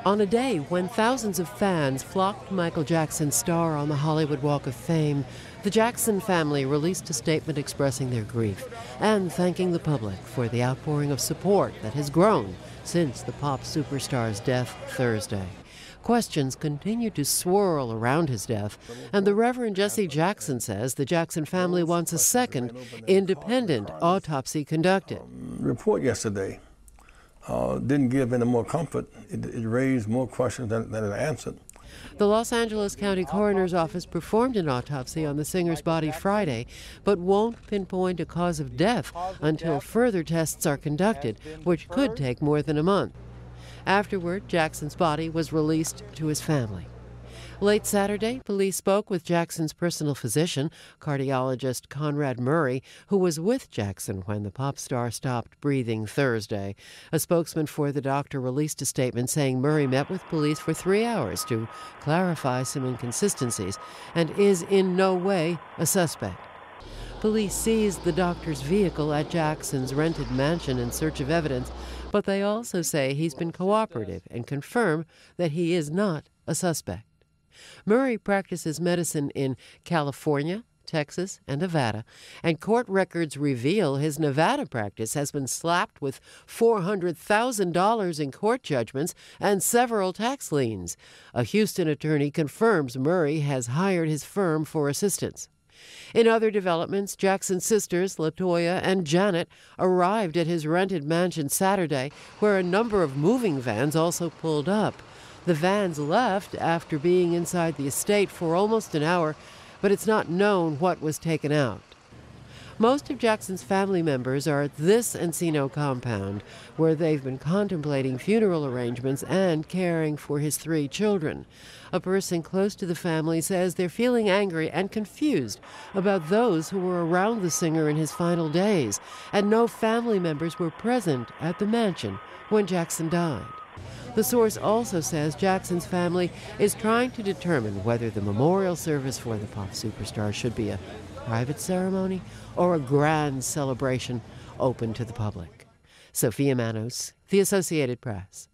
On a day when thousands of fans flocked to Michael Jackson's star on the Hollywood Walk of Fame, the Jackson family released a statement expressing their grief and thanking the public for the outpouring of support that has grown since the pop superstar's death Thursday. Questions continue to swirl around his death, and the Reverend Jesse Jackson says the Jackson family wants a second, independent autopsy conducted. The report yesterday didn't give any more comfort. It raised more questions than it answered. The Los Angeles County Coroner's Office performed an autopsy on the singer's body Friday, but won't pinpoint a cause of death until further tests are conducted, which could take more than a month. Afterward, Jackson's body was released to his family. Late Saturday, police spoke with Jackson's personal physician, cardiologist Conrad Murray, who was with Jackson when the pop star stopped breathing Thursday. A spokesman for the doctor released a statement saying Murray met with police for 3 hours to clarify some inconsistencies and is in no way a suspect. Police seized the doctor's vehicle at Jackson's rented mansion in search of evidence, but they also say he's been cooperative and confirm that he is not a suspect. Murray practices medicine in California, Texas, and Nevada, and court records reveal his Nevada practice has been slapped with $400,000 in court judgments and several tax liens. A Houston attorney confirms Murray has hired his firm for assistance. In other developments, Jackson's sisters, LaToya and Janet, arrived at his rented mansion Saturday, where a number of moving vans also pulled up. The vans left after being inside the estate for almost an hour, but it's not known what was taken out. Most of Jackson's family members are at this Encino compound, where they've been contemplating funeral arrangements and caring for his 3 children. A person close to the family says they're feeling angry and confused about those who were around the singer in his final days, and no family members were present at the mansion when Jackson died. The source also says Jackson's family is trying to determine whether the memorial service for the pop superstar should be a private ceremony or a grand celebration open to the public. Sophia Manos, The Associated Press.